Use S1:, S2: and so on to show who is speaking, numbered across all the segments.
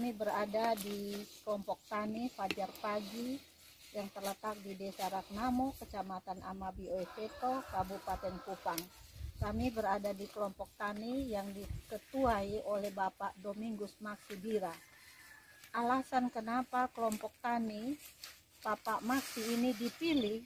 S1: kami berada di kelompok tani Fajar Pagi yang terletak di Desa Ragnamo, Kecamatan Amabi Oeseto, Kabupaten Kupang. Kami berada di kelompok tani yang diketuai oleh Bapak Domingus Maksi Bira. Alasan kenapa kelompok tani Bapak Maksi ini dipilih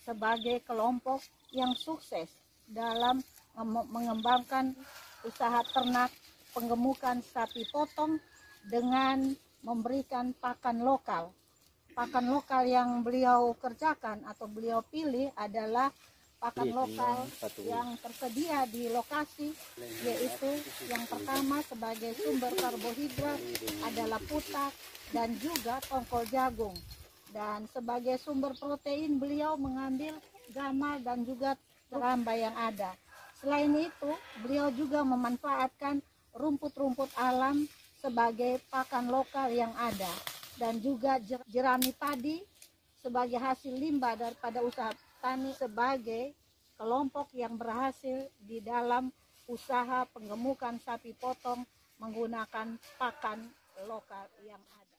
S1: sebagai kelompok yang sukses dalam mengembangkan usaha ternak penggemukan sapi potong dengan memberikan pakan lokal. Pakan lokal yang beliau kerjakan atau beliau pilih adalah pakan lokal yang tersedia di lokasi, yaitu yang pertama sebagai sumber karbohidrat adalah putak dan juga tongkol jagung. Dan sebagai sumber protein beliau mengambil gamal dan juga teramba yang ada. Selain itu, beliau juga memanfaatkan rumput-rumput alam sebagai pakan lokal yang ada, dan juga jerami padi sebagai hasil limbah daripada usaha tani, sebagai kelompok yang berhasil di dalam usaha penggemukan sapi potong menggunakan pakan lokal yang ada.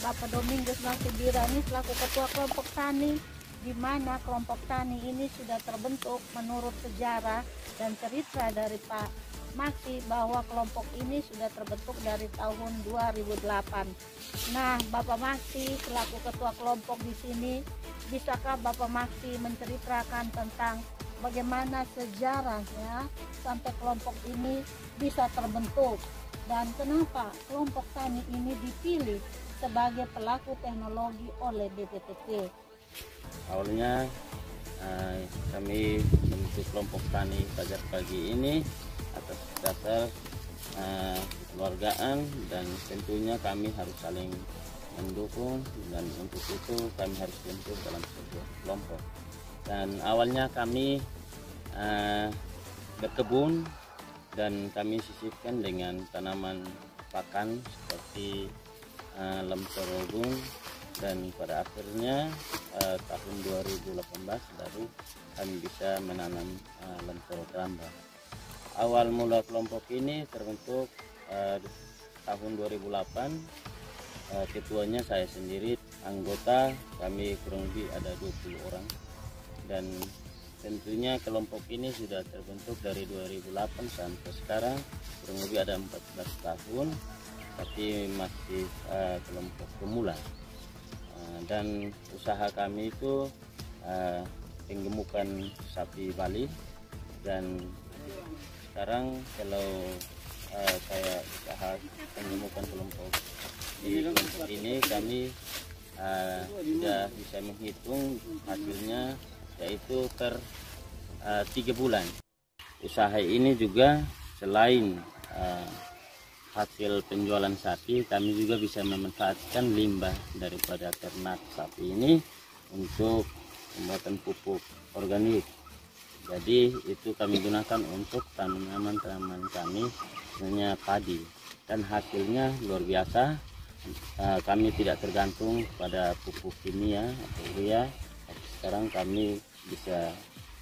S1: Bapak Domingus Maksi Bira ini selaku ketua kelompok tani, di mana kelompok tani ini sudah terbentuk menurut sejarah dan cerita dari Pak Maksi bahwa kelompok ini sudah terbentuk dari tahun 2008. Nah, Bapak Maksi selaku ketua kelompok di sini, bisakah Bapak Maksi menceritakan tentang bagaimana sejarahnya sampai kelompok ini bisa terbentuk dan kenapa kelompok tani ini dipilih sebagai pelaku teknologi oleh BPTT?
S2: Awalnya kami membentuk kelompok tani Fajar Pagi ini atas dasar kekeluargaan, dan tentunya kami harus saling mendukung, dan untuk itu kami harus bentuk dalam sebuah kelompok. Dan awalnya kami berkebun dan kami sisipkan dengan tanaman pakan seperti lemporogung, dan pada akhirnya tahun 2018 baru kami bisa menanam lempor keramba. Awal mula kelompok ini terbentuk tahun 2008. Ketuanya saya sendiri, anggota kami kurang lebih ada 20 orang, dan tentunya kelompok ini sudah terbentuk dari 2008 sampai sekarang kurang lebih ada 14 tahun, tapi masih kelompok pemula. Dan usaha kami itu penggemukan sapi Bali, dan sekarang kalau saya usaha penggemukan kelompok di kelompok ini, kami sudah bisa menghitung hasilnya, yaitu per 3 bulan. Usaha ini juga selain hasil penjualan sapi, kami juga bisa memanfaatkan limbah daripada ternak sapi ini untuk pembuatan pupuk organik. Jadi itu kami gunakan untuk tanaman-tanaman kami, misalnya padi, dan hasilnya luar biasa. Kami tidak tergantung pada pupuk kimia atau urea. Sekarang kami bisa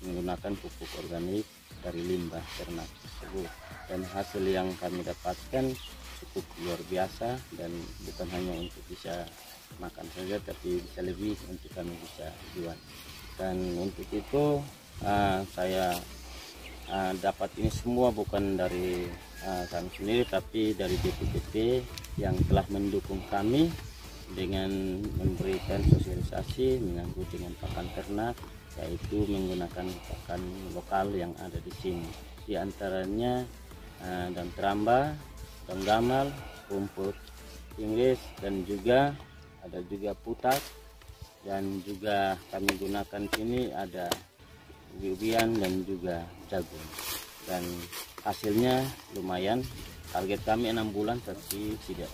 S2: menggunakan pupuk organik dari limbah ternak tersebut, dan hasil yang kami dapatkan cukup luar biasa, dan bukan hanya untuk bisa makan saja, tapi bisa lebih untuk kami bisa jual. Dan untuk itu saya dapat ini semua bukan dari kami sendiri, tapi dari BPTT yang telah mendukung kami dengan memberikan sosialisasi menyangkut dengan pakan ternak, yaitu menggunakan pakan lokal yang ada di sini, di antaranya dan teramba, dan gamal, rumput Inggris, dan juga ada juga putat, dan juga kami gunakan sini ada ubi-ubian dan juga jagung. Dan hasilnya lumayan. Target kami 6 bulan, tapi tidak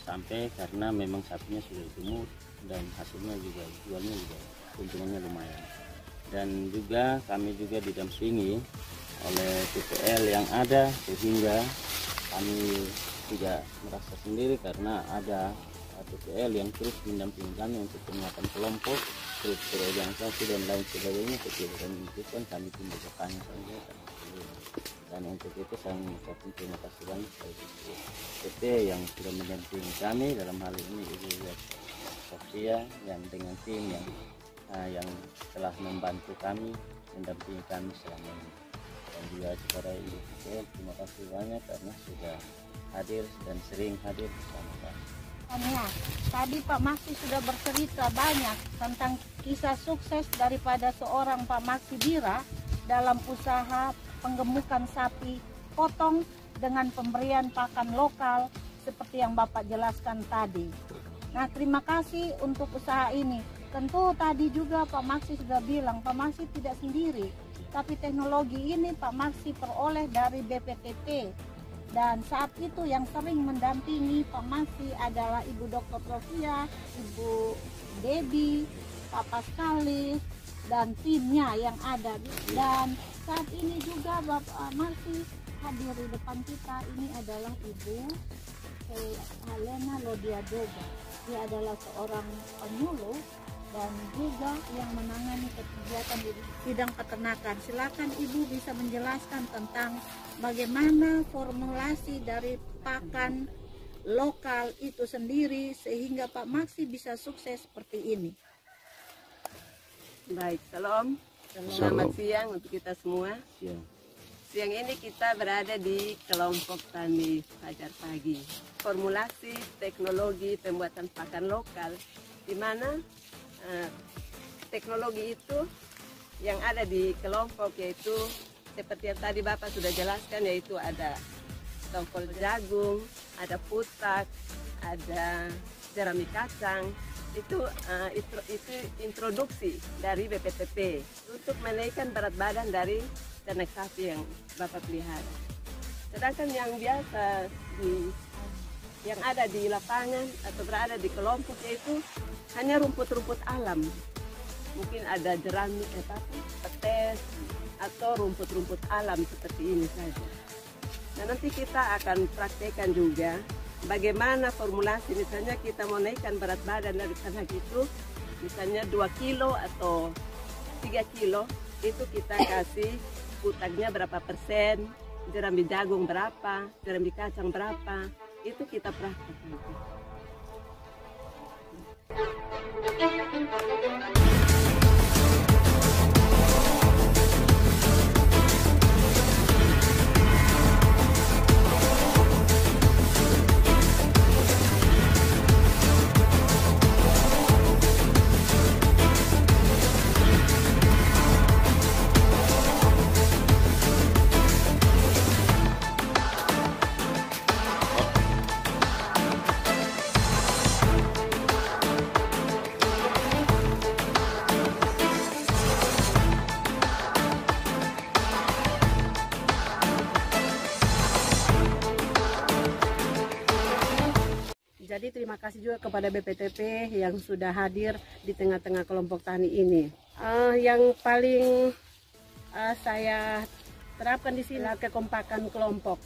S2: sampai karena memang sapinya sudah gemuk, dan hasilnya juga jualnya juga keuntungannya lumayan. dan juga kami juga didampingi oleh PPL yang ada, sehingga kami tidak merasa sendiri karena ada PPL yang terus mendampingi kami untuk penguatan kelompok, terus berorganisasi dan lain sebagainya. Kegiatan itu kan kami tinggal bertanya saja, dan untuk itu saya mengucapkan terima kasih banyak kepada PP yang sudah mendampingi kami, dalam hal ini Ibu Sofia yang dengan tim yang telah membantu kami, mendampingi kami selama ini. Dan juga kepada Ibu PP, terima kasih banyak karena sudah hadir dan sering hadir bersama kami.
S1: Ya, tadi Pak Maksi sudah bercerita banyak tentang kisah sukses daripada seorang Pak Maksi Bira dalam usaha penggemukan sapi potong dengan pemberian pakan lokal seperti yang Bapak jelaskan tadi. Nah, terima kasih untuk usaha ini. Tentu tadi juga Pak Maksi sudah bilang Pak Maksi tidak sendiri, tapi teknologi ini Pak Maksi peroleh dari BPTP. Dan saat itu yang sering mendampingi Pak Maksi adalah Ibu Dr. Sofia, Ibu Debbie, Pak Paskalis, dan timnya yang ada. Dan saat ini juga Bapak Maksi hadir di depan kita. Ini adalah Ibu Helena Lodiadoga. Dia adalah seorang penyuluh dan juga yang menangani kegiatan di bidang peternakan. Silakan Ibu bisa menjelaskan tentang bagaimana formulasi dari pakan lokal itu sendiri sehingga Pak Maksi bisa sukses seperti ini.
S3: Baik, salam. Selamat siang untuk kita semua. Siang ini kita berada di kelompok tani Fajar Pagi. Formulasi teknologi pembuatan pakan lokal, di mana teknologi itu yang ada di kelompok yaitu seperti yang tadi Bapak sudah jelaskan, yaitu ada tongkol jagung, ada putak, ada jerami kacang. Itu introduksi dari BPTP untuk menaikkan berat badan dari ternak sapi yang Bapak pelihara. Sedangkan yang biasa yang ada di lapangan atau berada di kelompok yaitu hanya rumput-rumput alam. Mungkin ada jerami, petes, atau rumput-rumput alam seperti ini saja. Nah, nanti kita akan praktekkan juga bagaimana formulasi, misalnya kita mau naikkan berat badan dari ternak itu, misalnya 2 kilo atau 3 kilo, itu kita kasih putaknya berapa persen, jerami jagung berapa, jerami kacang berapa, itu kita praktekkan. Jadi terima kasih juga kepada BPTP yang sudah hadir di tengah-tengah kelompok tani ini. Yang paling saya terapkan di sini kekompakan kelompok.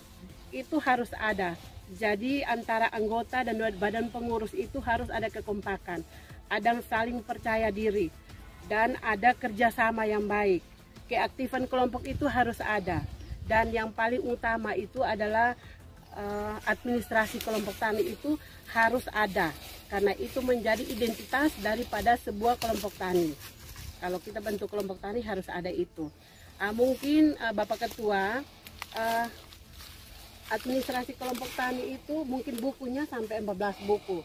S3: Itu harus ada. Jadi antara anggota dan badan pengurus itu harus ada kekompakan. Ada saling percaya diri dan ada kerjasama yang baik. Keaktifan kelompok itu harus ada. Dan yang paling utama itu adalah administrasi kelompok tani itu harus ada, karena itu menjadi identitas daripada sebuah kelompok tani. Kalau kita bentuk kelompok tani harus ada itu. Mungkin Bapak Ketua, administrasi kelompok tani itu mungkin bukunya sampai 14 buku.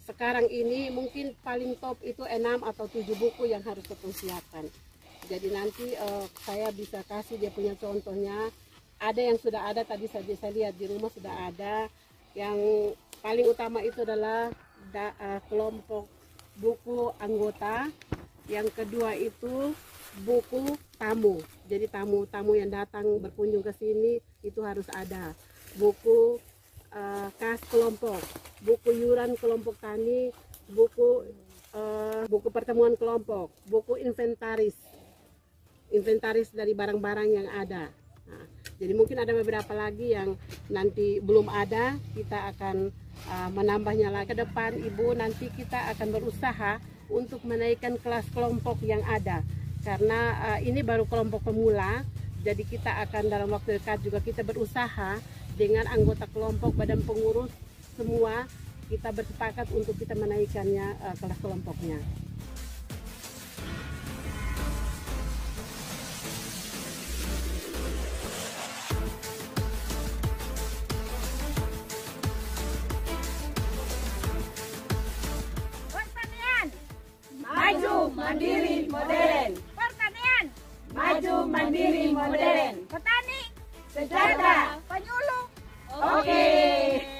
S3: Sekarang ini mungkin paling top itu 6 atau 7 buku yang harus dipersiapkan. Jadi nanti saya bisa kasih dia punya contohnya. Ada yang sudah ada, tadi saya lihat di rumah sudah ada. Yang paling utama itu adalah kelompok buku anggota. Yang kedua itu buku tamu. Jadi tamu-tamu yang datang berkunjung ke sini itu harus ada. Buku kas kelompok, buku yuran kelompok tani, buku buku pertemuan kelompok, buku inventaris dari barang-barang yang ada. Nah, jadi mungkin ada beberapa lagi yang nanti belum ada, kita akan menambahnya lagi. Ke depan Ibu nanti kita akan berusaha untuk menaikkan kelas kelompok yang ada, karena ini baru kelompok pemula. Jadi kita akan dalam waktu dekat juga kita berusaha dengan anggota kelompok, badan pengurus semua, kita bersepakat untuk kita menaikkannya kelas kelompoknya.
S4: Pertanian
S5: Maju, mandiri, modern.
S4: pertanian
S5: Maju, mandiri, modern.
S4: petani
S5: Sejahtera.
S4: penyuluh
S5: Oke.